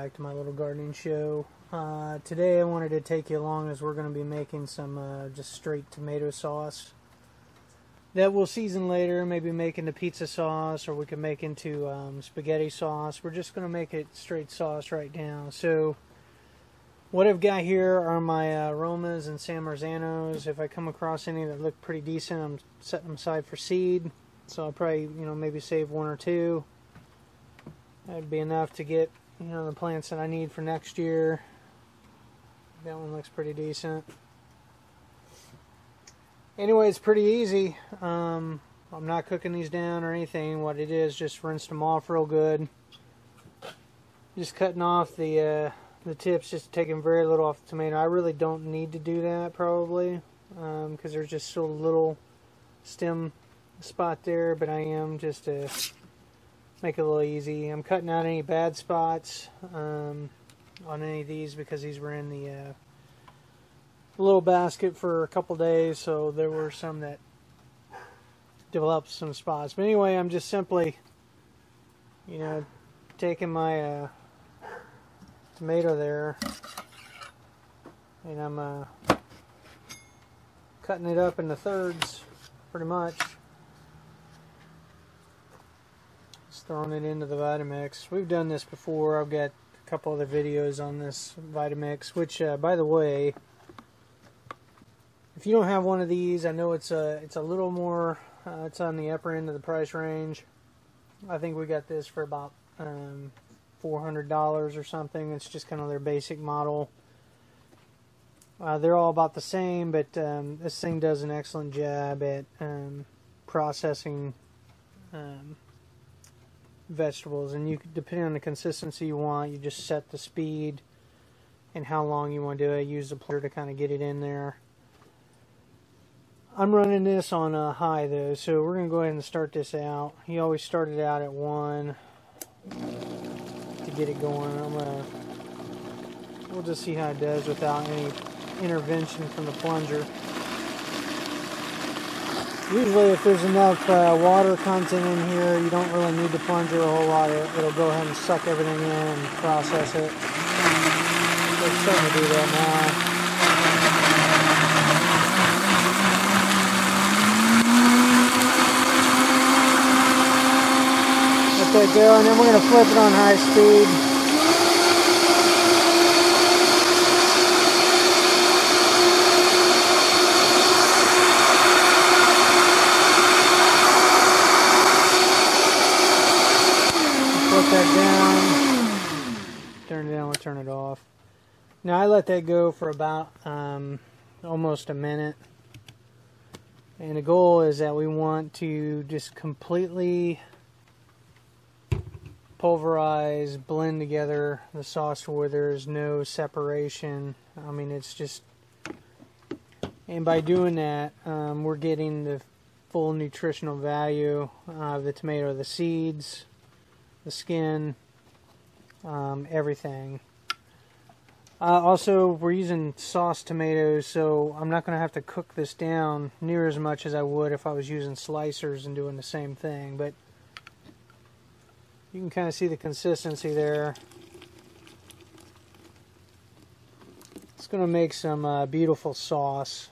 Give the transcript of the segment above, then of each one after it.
back to my little gardening show. Today I wanted to take you along as we're going to be making some just straight tomato sauce that we'll season later, maybe make into pizza sauce, or we can make into spaghetti sauce. We're just going to make it straight sauce right now. So what I've got here are my Romas and San Marzanos. If I come across any that look pretty decent, I'm setting them aside for seed. So I'll probably, maybe save one or two. That'd be enough to get, the plants that I need for next year. That one looks pretty decent. Anyway, it's pretty easy. I'm not cooking these down or anything. What it is, just rinsed them off real good. Just cutting off the tips, just taking very little off the tomato. I really don't need to do that probably, because there's just so little stem spot there, but I am just to make it a little easy. I'm cutting out any bad spots on any of these because these were in the little basket for a couple days, so there were some that developed some spots. But anyway, I'm just simply, taking my tomato there, and I'm cutting it up into thirds, pretty much. Just throwing it into the Vitamix. We've done this before. I've got a couple other videos on this Vitamix, which, by the way, if you don't have one of these, I know it's a little more, it's on the upper end of the price range. I think we got this for about $400 or something. It's just kind of their basic model. They're all about the same, but this thing does an excellent job at processing vegetables. And you, depending on the consistency you want, you just set the speed and how long you want to do it. Use the plunger to kind of get it in there. I'm running this on high though, so we're going to go ahead and start this out. He always started out at 1 to get it going. We'll just see how it does without any intervention from the plunger. Usually if there's enough water content in here, you don't really need the plunger a whole lot. It'll go ahead and suck everything in and process it. It's starting to do that now. Let that go, and then we're going to flip it on high speed. Flip that down. Turn it down, we'll turn it off. Now I let that go for about almost a minute. And the goal is that we want to just completely pulverize, blend together the sauce to where there's no separation. I mean, it's just, and by doing that, we're getting the full nutritional value of the tomato, the seeds, the skin, everything. Also, we're using sauce tomatoes, so I'm not going to have to cook this down near as much as I would if I was using slicers and doing the same thing, but you can kind of see the consistency there. It's going to make some beautiful sauce.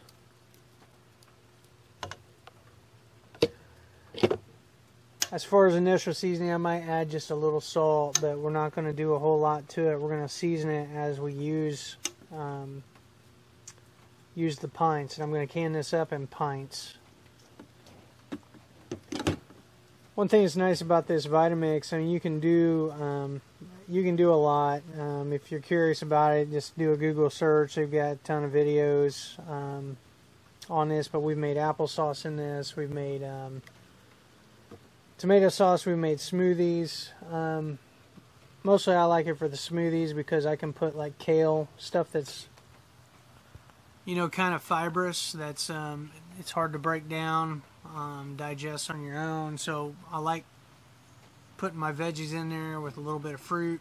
As far as initial seasoning, I might add just a little salt, but we're not going to do a whole lot to it. We're going to season it as we use the pints, and I'm going to can this up in pints. One thing that's nice about this Vitamix, I mean, you can do a lot. If you're curious about it, just do a Google search. They've got a ton of videos on this, but we've made applesauce in this. We've made tomato sauce. We've made smoothies. Mostly I like it for the smoothies because I can put like kale, stuff that's, kind of fibrous. That's it's hard to break down. Digest on your own, so I like putting my veggies in there with a little bit of fruit,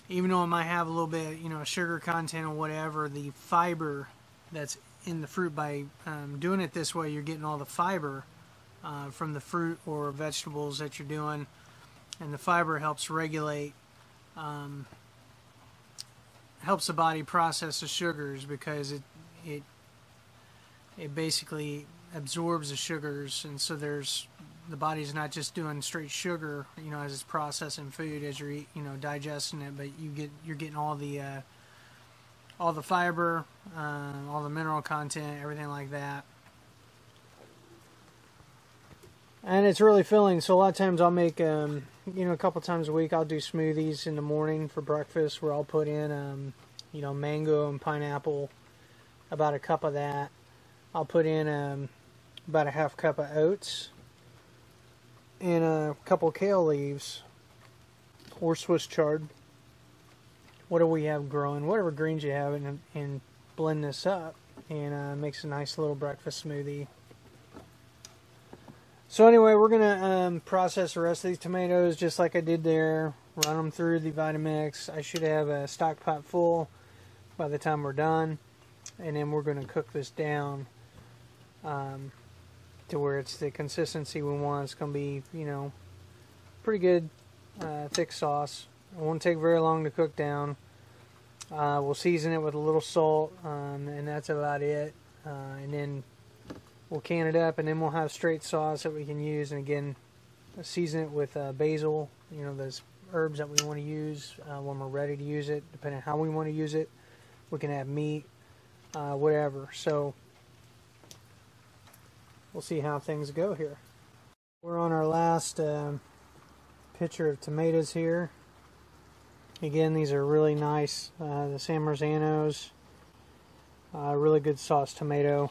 even though it might have a little bit, sugar content or whatever. The fiber that's in the fruit, by doing it this way, you're getting all the fiber from the fruit or vegetables that you're doing, and the fiber helps regulate helps the body process the sugars, because it basically absorbs the sugars, and so the body's not just doing straight sugar, you know, as it's processing food, as you're digesting it, but you're getting all the fiber, all the mineral content, everything like that. And it's really filling. So a lot of times I'll make, a couple times a week I'll do smoothies in the morning for breakfast, where I'll put in, mango and pineapple, about a cup of that. I'll put in about a half cup of oats and a couple kale leaves or Swiss chard. What do we have growing? Whatever greens you have, and blend this up, and makes a nice little breakfast smoothie. So anyway, we're going to process the rest of these tomatoes just like I did there. Run them through the Vitamix. I should have a stock pot full by the time we're done. And then we're going to cook this down to where it's the consistency we want. It's going to be, pretty good thick sauce. It won't take very long to cook down. We'll season it with a little salt, and that's about it. And then we'll can it up, and then we'll have straight sauce that we can use. And again, season it with basil, those herbs that we want to use when we're ready to use it, depending on how we want to use it. We can add meat, whatever. So we'll see how things go here. We're on our last pitcher of tomatoes here. Again, these are really nice, the San Marzanos, really good sauce tomato.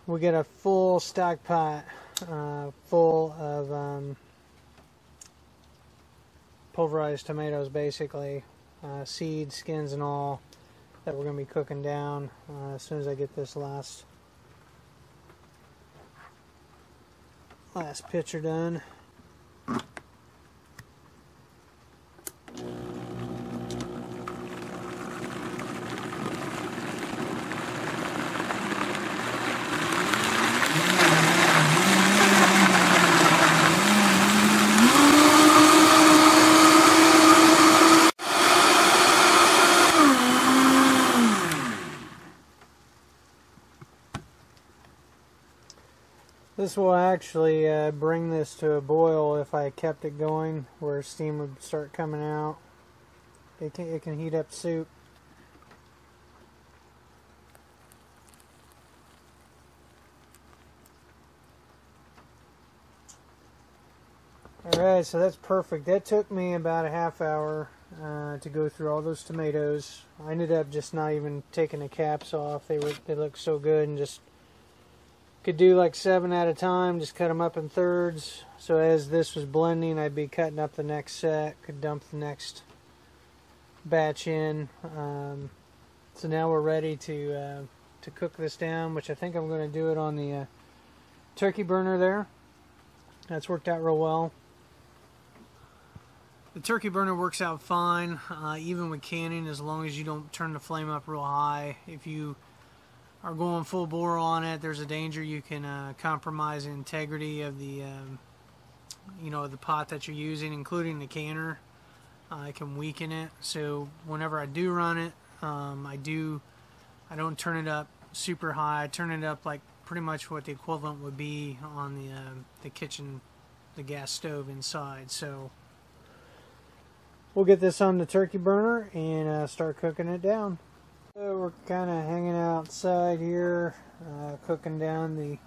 We get a full stock pot full of pulverized tomatoes, basically, seeds, skins, and all, that we're going to be cooking down as soon as I get this last pitcher done. This will actually bring this to a boil if I kept it going, where steam would start coming out. It can heat up soup. Alright, so that's perfect. That took me about a half hour to go through all those tomatoes. I ended up just not even taking the caps off. They looked so good, and just could do like 7 at a time, just cut them up in thirds. So as this was blending, I'd be cutting up the next set, could dump the next batch in. So now we're ready to cook this down, which I think I'm going to do it on the turkey burner there. That's worked out real well. The turkey burner works out fine, even with canning, as long as you don't turn the flame up real high. If you are going full bore on it, there's a danger you can compromise the integrity of the the pot that you're using, including the canner. It can weaken it. So whenever I do run it, I don't turn it up super high. I turn it up like pretty much what the equivalent would be on the kitchen, the gas stove inside. So we'll get this on the turkey burner and start cooking it down. So we're kind of hanging outside here, cooking down the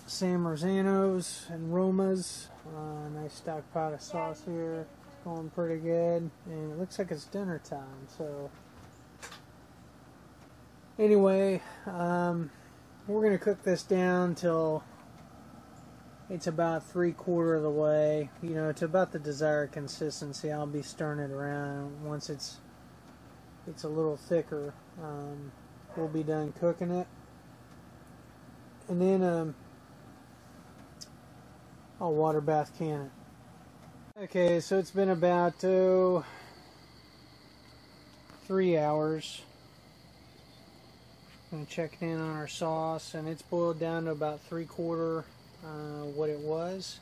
San Marzanos and Romas. Nice stock pot of sauce here. It's going pretty good, and it looks like it's dinner time. So anyway, we're going to cook this down till it's about 3/4 of the way, to about the desired consistency. I'll be stirring it around. Once it's a little thicker, we'll be done cooking it, and then I'll water bath can it. Okay, so it's been about 3 hours. I'm checking in on our sauce, and it's boiled down to about 3/4 what it was.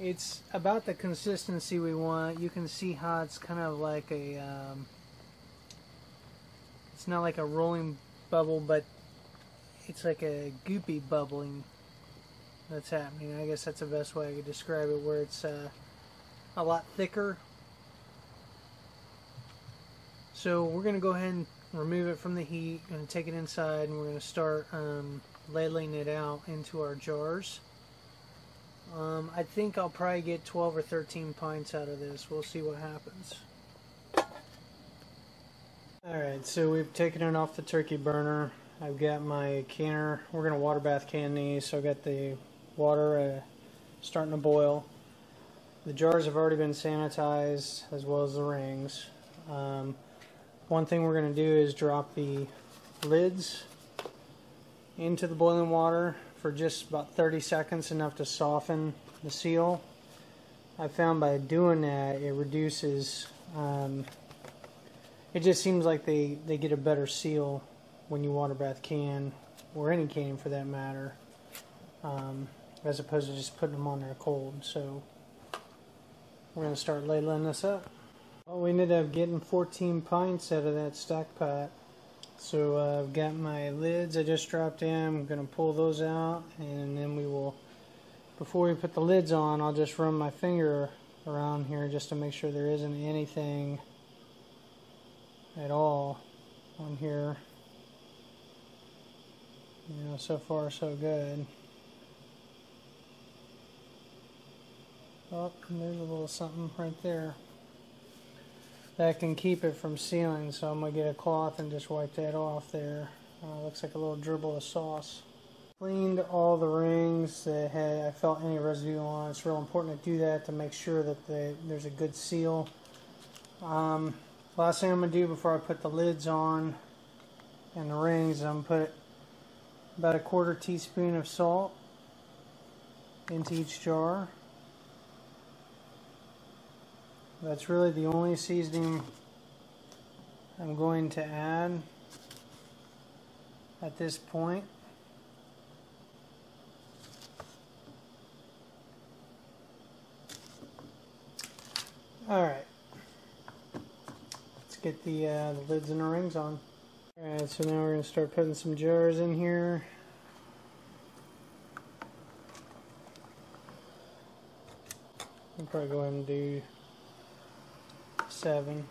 It's about the consistency we want. You can see how it's kind of like a, it's not like a rolling bubble, but it's like a goopy bubbling that's happening. I guess that's the best way I could describe it, where it's a lot thicker. So we're going to go ahead and remove it from the heat and take it inside, and we're going to start ladling it out into our jars. I think I'll probably get 12 or 13 pints out of this. We'll see what happens. Alright, so we've taken it off the turkey burner. I've got my canner. We're going to water bath can these, so I've got the water starting to boil. The jars have already been sanitized, as well as the rings. One thing we're going to do is drop the lids into the boiling water for just about 30 seconds, enough to soften the seal. I found by doing that, it reduces, it just seems like they get a better seal when you water bath can, or any can for that matter, as opposed to just putting them on there cold. So we're going to start ladling this up. Well, we ended up getting 14 pints out of that stock pot. So I've got my lids I just dropped in. I'm going to pull those out, and then we will, before we put the lids on, I'll just run my finger around here just to make sure there isn't anything at all on here. You know, so far so good. Oh, and there's a little something right there. That can keep it from sealing, so I'm going to get a cloth and just wipe that off there. Looks like a little dribble of sauce. Cleaned all the rings that I felt any residue on. It's real important to do that to make sure that there's a good seal. Last thing I'm going to do before I put the lids on and the rings, I'm going to put about a 1/4 teaspoon of salt into each jar. That's really the only seasoning I'm going to add at this point. Alright, let's get the lids and the rings on. Alright, so now we're going to start putting some jars in here. I'll probably go ahead and do 7.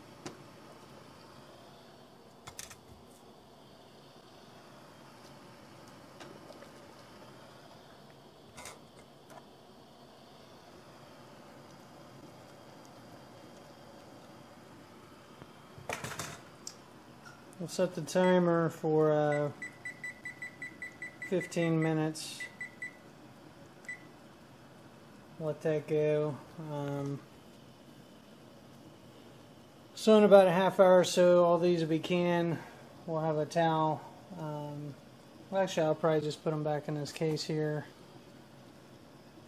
We'll set the timer for 15 minutes. Let that go. So in about a half hour or so, all these will be canned. We'll have a towel. Well, actually, I'll probably just put them back in this case here,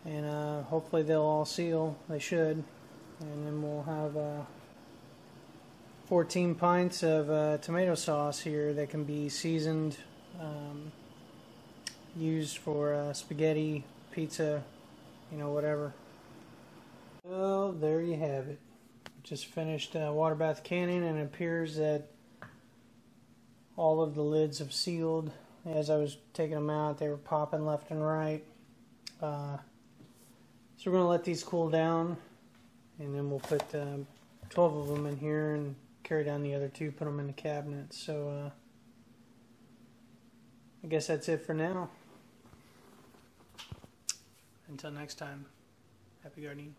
and hopefully they'll all seal. They should, and then we'll have 14 pints of tomato sauce here that can be seasoned, used for spaghetti, pizza, you know, whatever. Well, there you have it. Just finished water bath canning, and it appears that all of the lids have sealed. As I was taking them out, they were popping left and right. So we're going to let these cool down, and then we'll put 12 of them in here and carry down the other 2, put them in the cabinet. So I guess that's it for now. Until next time, happy gardening.